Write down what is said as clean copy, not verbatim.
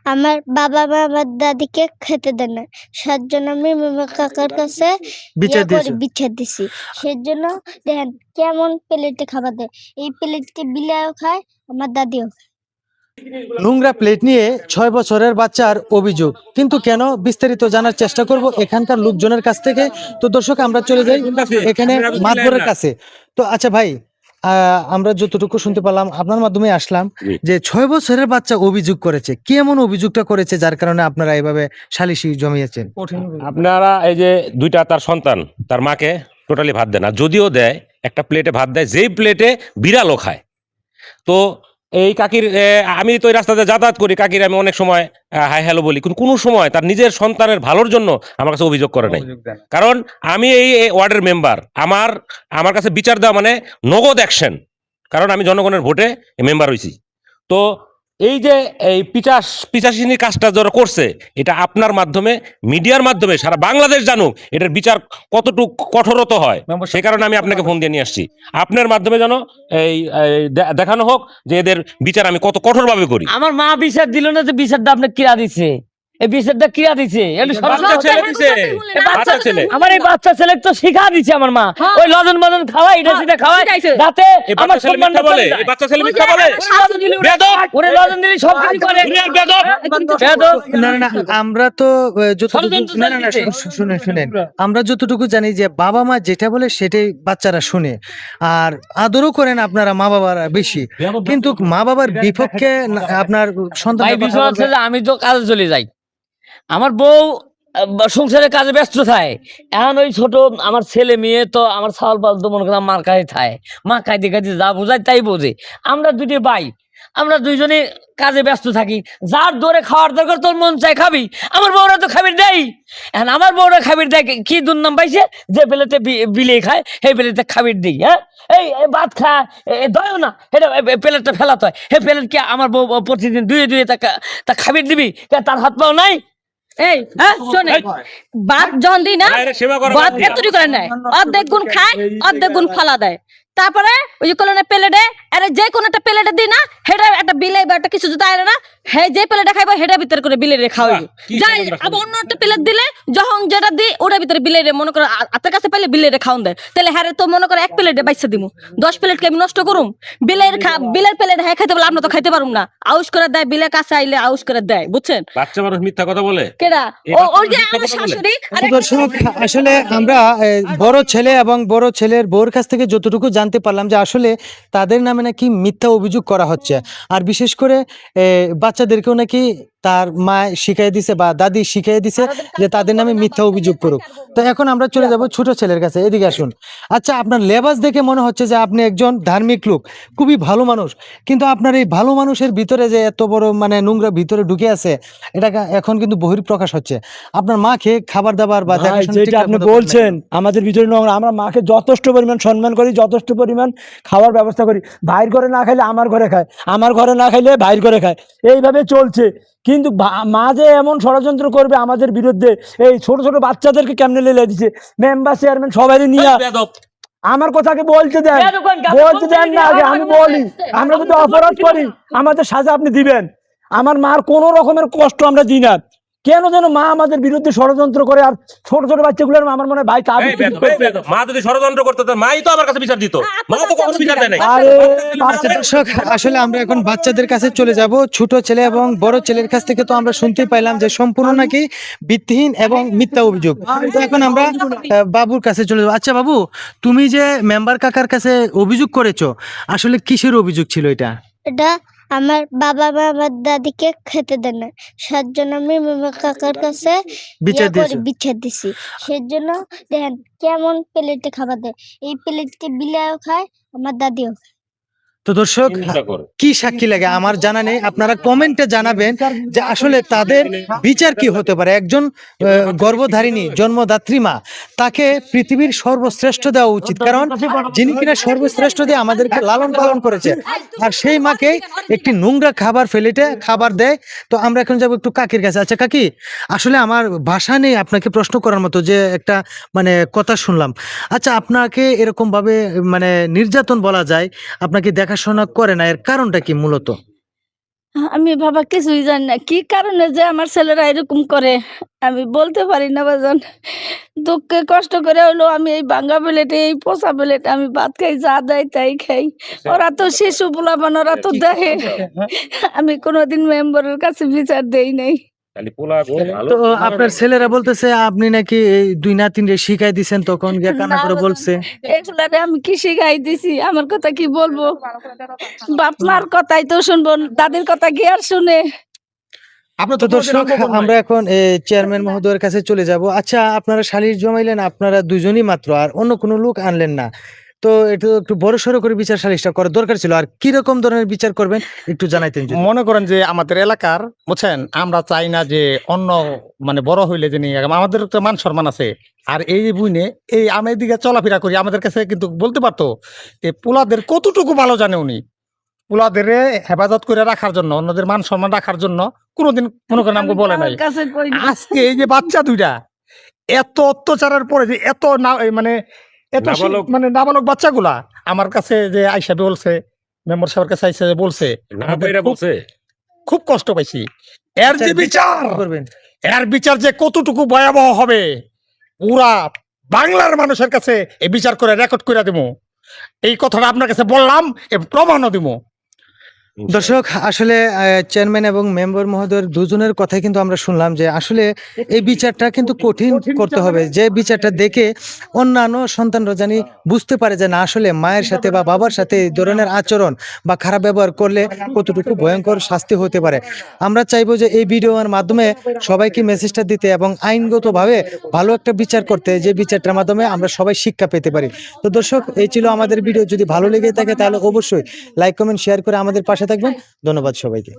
আমার বাবা মা আমার দাদিকে খেতে দেয় না, সেজন্য আমি মামা কাকার কাছে বিচার দিয়েছো? বিচার দিছি। সেজন্য দেখেন কেমন প্লেটে খাবার দেয়, এই প্লেটে বিলাইও খায়, আমার দাদিও খায়। নোংরা প্লেট নিয়ে 6 বছরের বাচ্চার অভিযোগ, কিন্তু কেন বিস্তারিত জানার চেষ্টা করব এখানকার লোকজনের কাছ থেকে। তো দর্শক আমরা চলে যাই এখানে মাতবরের কাছে। তো আচ্ছা ভাই, আমরা যতটুকু শুনতে পারলাম আপনার মাধ্যমে আসলাম যে 6 বছরের বাচ্চা অভিযোগ করেছে। কি এমন অভিযোগটা করেছে যার কারণে আপনারা এভাবে সালিশি জমিয়েছেন? আপনারা এই যে দুইটা তার সন্তান তার মাকে টোটালি ভাত দেয় না, যদিও দেয় একটা প্লেটে ভাত দেয়, যেই প্লেটে বিড়ালও খায়। তো এই কাকির আমি তো এই রাস্তাতে যাতায়াত করি, কাকির আমি অনেক সময় হাই হ্যালো বলি, কিন্তু কোনো সময় তার নিজের সন্তানের ভালোর জন্য আমার কাছে অভিযোগ করে নাই। কারণ আমি এই ওয়ার্ডের মেম্বার, আমার কাছে বিচার দেওয়া মানে নগদ অ্যাকশন, কারণ আমি জনগণের ভোটে মেম্বার হয়েছি। তো এই যে এই পিচাসিনীর কাজটা যারা করছে, এটা আপনার মাধ্যমে, মিডিয়ার মাধ্যমে সারা বাংলাদেশ জানুক এটার বিচার কতটুকু কঠোরত হয়। সেই কারণে আমি আপনাকে ফোন দিয়ে নিয়ে আসছি, আপনার মাধ্যমে যেন এই দেখানো হোক যে এদের বিচার আমি কত কঠোরভাবে করি। আমার মা বিচার দিল না, যে বিচারটা আপনি কিরা দিছে, এই বিচারটা কিরা দিছে? আমার এই বাচ্চা ছেলে তো শিখা দিছে আমার মা, ওই লজন মজন খাওয়াই, এটা সেটা খাওয়াই, যাতে আমার সম্মানটা বলে। এই বাচ্চা ছেলে মিথ্যা বলে, বেয়াদব, ওরে লজন দিলে সব কিছু করে, বেয়াদব, বেয়াদব। না না না, আমরা তো যতটুকু, না না না, শুনেন শুনেন, আমরা যতটুকু জানি যে বাবা মা যেটা বলে সেটাই বাচ্চারা শুনে, আর আদরও করেন আপনারা মা বাবারা বেশি, কিন্তু মা বাবার বিপক্ষে আপনার সন্তান। ভাই বিষয় হচ্ছে যে আমি তো কাজে চলে যাই, আমার বউ সংসারের কাজে ব্যস্ত থাকে। এখন ওই ছোট আমার ছেলে মেয়ে তো আমার ছাওয়াল পাল তো মনে করেন মার কাছে থাকে, মা খাইতে খাইতে যা বোঝায় তাই বোঝে। আমরা দুটি ভাই, আমরা দুইজনে কাজে ব্যস্ত থাকি, যার দৌড়ে খাওয়ার দরকার তোর মন চাই খাবি, আমার বউরা তো খাবির দেয়। এখন আমার বউরা খাবির দেয় কি দুর্নাম পাইছে, যে বেলেতে বিলে খায় সেই বেলেতে খাবির দিই। হ্যাঁ, এই ভাত খায় দয়ও না, এটা প্লেটটা ফেলাতে হয়, সেই প্লেট কি আমার বউ প্রতিদিন দুয়ে দুয়ে তা খাবির দিবি? তার হাত পাও নাই? এই শোনে, ভাত যখন দিই না, ভাত এতটুকু করে নেয়, অর্ধেক গুণ খায়, অর্ধেক গুণ ফালা দেয়। তারপরে ওই যে কলনে প্লেটে, আরে যে কোনো একটা প্লেটে দিই না, সেটা একটা বিলাই বা একটা কিছু যদি আরে না, হ্যাঁ যে প্লেটে খাইবো সেটার ভিতরে করে বিলেরে খাওয়াইবো। যাই আবার অন্য একটা প্লেট দিলে, যখন যেটা দিই ওটার ভিতরে বিলেরে মনে করো হাতের কাছে পাইলে বিলেরে খাওয়ান দেয়। তাহলে হ্যাঁ তো মনে করো এক প্লেটে বাইসা দিমু, 10 প্লেটকে আমি নষ্ট করুম? বিলের প্লেট হ্যাঁ খাইতে বলে, আমরা তো খাইতে পারুম না, আউস করে দেয়, বিলের কাছে আইলে আউস করে দেয়, বুঝছেন? বাচ্চা মানুষ মিথ্যা কথা বলে কেডা? ওই যে আমার শাশুড়ি। দর্শক, আসলে আমরা বড় ছেলে এবং বড় ছেলের বউর কাছ থেকে যতটুকু জানতে পারলাম যে আসলে তাদের নামে নাকি মিথ্যা অভিযোগ করা হচ্ছে, আর বিশেষ করে বাচ্চাদেরকেও নাকি তার মা শিখাই দিছে বা দাদি শিখাই দিছে যে তাদের নামে মিথ্যা অভিযোগ করুক। তো এখন আমরা চলে যাব ছোট ছেলের কাছে, এদিকে আসুন। আচ্ছা, আপনার লেবাস দেখে মনে হচ্ছে যে আপনি একজন ধার্মিক লোক, খুবই ভালো মানুষ, কিন্তু আপনার এই ভালো মানুষের ভিতরে যে এত বড় মানে নোংরা ভিতরে ঢুকে আছে, এটা এখন কিন্তু বহিঃপ্রকাশ হচ্ছে। আপনার মাকে খাবার দাবার বা যেটা আপনি বলছেন আমাদের ভিতরে নোংরা, আমরা মাকে যথেষ্ট পরিমাণ সম্মান করি, যথেষ্ট পরিমাণ খাওয়ার ব্যবস্থা করি। ভাইয়ের ঘরে না খাইলে আমার ঘরে খায়, আমার ঘরে না খাইলে ভাইয়ের ঘরে খায়, এইভাবে চলছে। কিন্তু মা যে এমন ষড়যন্ত্র করবে আমাদের বিরুদ্ধে, এই ছোট ছোট বাচ্চাদেরকে কেমনে লেলে দিছে, মেম্বার চেয়ারম্যান সবাই নিয়ে। আমার কথাকে বলতে দেন না আগে, আমি বলি আমরা যদি অপরাধ করি আমাদের সাজা আপনি দিবেন। আমার মার কোনো রকমের কষ্ট আমরা দিই না, কেন যেন মা আমাদের বিরুদ্ধে ষড়যন্ত্র করে। আর ছোট ছোট বাচ্চাগুলোর আমার মনে হয় ভাই মা যদি ষড়যন্ত্র করতো তো মাই তো আমার কাছে বিচার দিত, মা তো কখনো বিচার দেয় নাই। দর্শক, আসলে আমরা এখন বাচ্চাদের কাছে চলে যাব। ছোট ছেলে এবং বড় ছেলের কাছ থেকে তো আমরা শুনতে পাইলাম যে সম্পূর্ণ নাকি ভিত্তিহীন এবং মিথ্যা অভিযোগ। তো এখন আমরা বাবুর কাছে চলে যাবো। আচ্ছা বাবু, তুমি যে মেম্বার কাকার কাছে অভিযোগ করেছো, আসলে কিসের অভিযোগ ছিল এটা? এটা আমার বাবা মা আমার দাদিকে খেতে দেয় না, সেজন্য আমি মামা কাকার কাছে বিচার দিছি। সেজন্য দেখেন কেমন প্লেটে খাবার দেয়, এই প্লেটে বিলাইও খায়, আমার দাদিও খায়। তো দর্শক, কি সাক্ষী লাগে আমার জানা নেই, আপনারা কমেন্টে জানাবেন যে আসলে তাদের বিচার কি হতে পারে। একজন গর্ভধারিণী জন্মদাত্রী মা, তাকে পৃথিবীর সর্বশ্রেষ্ঠ দেওয়া উচিত, কারণ যিনি কিনা সর্বশ্রেষ্ঠ দিয়ে আমাদেরকে লালন পালন করেছে, আর সেই মাকে একটি নোংরা খাবার ফেলেটে খাবার দেয়। তো আমরা এখন যাবো একটু কাকির কাছে। আচ্ছা কাকি, আসলে আমার ভাষা নেই আপনাকে প্রশ্ন করার মতো, যে একটা মানে কথা শুনলাম। আচ্ছা, আপনাকে এরকম ভাবে মানে নির্যাতন বলা যায়, আপনাকে দেখাশোনা করে না, এর কারণটা কি মূলত? আমি বাবা কিছুই জানি না কি কারণে যে আমার ছেলেরা এরকম করে আমি বলতে পারি না বাজান। দুঃখে কষ্ট করে হলো আমি এই ভাঙ্গা প্লেটে এই পচা প্লেটে আমি ভাত খাই, যা দেয় তাই খাই। ওরা তো শিশু পোলাপান, ওরা তো দেখে। আমি কোনোদিন মেম্বারের কাছে বিচার দেই নাই। তো আপনার ছেলেরা বলতেছে আপনি নাকি এই 2 নাতিনরে শিখাই দিছেন, তখন গিয়া কান্না করে বলছে। এগুলারে আমি কি শিখাই দিছি? আমার কথা কি বলবো? বাপ মার কথাই তো শুনবো, তাদের কথা কি আর শুনে? তো দর্শক, আমরা এখন চেয়ারম্যান মহোদয়ের কাছে চলে যাব। আচ্ছা, আপনারা সালিশ জমাইলেন, আপনারা দুজনই মাত্র, আর অন্য কোনো লোক আনলেন না, তো এটা একটু বড় সড়ো করে বিচার সালিশটা করার দরকার ছিল। আর কি রকম ধরনের বিচার করবেন একটু জানাইতেন যদি। মনে করেন যে আমাদের এলাকার, বুঝছেন, আমরা চাই না যে অন্য মানে বড় হইলে যে নিয়ে আমাদের তো মান সম্মান আছে। আর এই বুঝনে এই আমি এদিকে চলাফেরা করি, আমাদের কাছে কিন্তু বলতে পারতো এই পোলাদের কতটুকু ভালো জানে উনি। পোলাদের হেফাজত করে রাখার জন্য, অন্যদের মান সম্মান রাখার জন্য কোনোদিন মনে করেন আমাকে বলে নাই। কাছে কই না। আজকে এই যে বাচ্চা দুইটা এত অত্যাচারের পরে যে এত না মানে এত নাবালক। মানে নাবালক বাচ্চাগুলা আমার কাছে যে আইসা বলছে, মেম্বার সাহেবের কাছে আইসা যে বলছে, আমাদের খুব কষ্ট পাইছি। এর যে বিচার করবেন, এর বিচার যে কতটুকু ভয়াবহ হবে পুরা বাংলার মানুষের কাছে এই বিচার করে রেকর্ড করে দেবো। এই কথাটা আপনার কাছে বললাম, প্রমাণও দিব। দর্শক, আসলে চেয়ারম্যান এবং মেম্বার মহোদয়ের দুজনের কথাই কিন্তু আমরা শুনলাম যে আসলে এই বিচারটা কিন্তু কঠিন করতে হবে, যে বিচারটা দেখে অন্যান্য সন্তানরা জানি বুঝতে পারে যে না, আসলে মায়ের সাথে বা বাবার সাথে এই ধরনের আচরণ বা খারাপ ব্যবহার করলে কতটুকু ভয়ঙ্কর শাস্তি হতে পারে। আমরা চাইবো যে এই ভিডিওর মাধ্যমে সবাইকে মেসেজটা দিতে এবং আইনগতভাবে ভালো একটা বিচার করতে, যে বিচারটার মাধ্যমে আমরা সবাই শিক্ষা পেতে পারি। তো দর্শক, এই ছিল আমাদের ভিডিও। যদি ভালো লেগে থাকে তাহলে অবশ্যই লাইক, কমেন্ট, শেয়ার করে আমাদের পাশে থাকবেন। ধন্যবাদ সবাইকে।